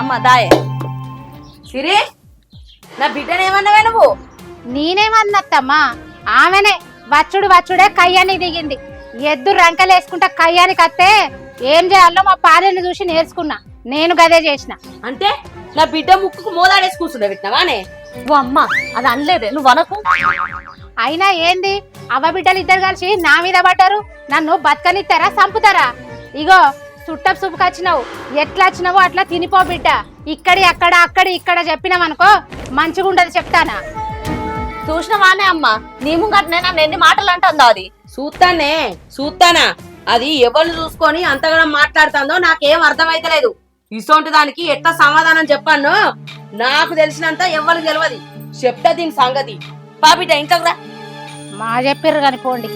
అమ్మ దాయే సిరి నా బిడ్డనేమన్నావే నువ్వు? నేనేమన్నత్తమ్మా ఆమెనే వచ్చుడే కయ్యానికి దిగింది. ఎద్దు రంకలేసుకుంటా కయ్యానికి అత్తే ఏం చేయాలో మా పాలెని చూసి నేర్చుకున్నా. నేను గదే చేసిన. అంటే నా బిడ్డ ముక్కుకు మోదాడేసి కూర్చుండే పెట్టినావానే? ఓ అమ్మ అది అనలేదే, నువ్వు అనకు. అయినా ఏంది అవ్వ బిడ్డలు ఇద్దరు కలిసి నా మీద పడ్డారు. నన్ను బతకనిస్తారా చంపుతారా? ఇగో చుట్టపు సుప్పుకు వచ్చినావు, ఎట్లా వచ్చినావో అట్లా తినిపో బిడ్డ. ఇక్కడి అక్కడ అక్కడి ఇక్కడ చెప్పినామనుకో మంచిగా ఉండదు చెప్తానా. చూసినవానే అమ్మ, నీ ముంగటనే నన్ను ఎన్ని మాటలు అంటుందో అది. చూస్తానా అది ఎవరిని చూసుకొని అంతగానో మాట్లాడుతుందో నాకేం అర్థమైతలేదు. ఇసొంటి దానికి ఎట్లా సమాధానం చెప్పాను నాకు తెలిసినంత ఎవరికి తెలియదు. చెప్తా దీని సంగతి. పాపిట ఇంకా మా చెప్పిర్రు కాని పోండి.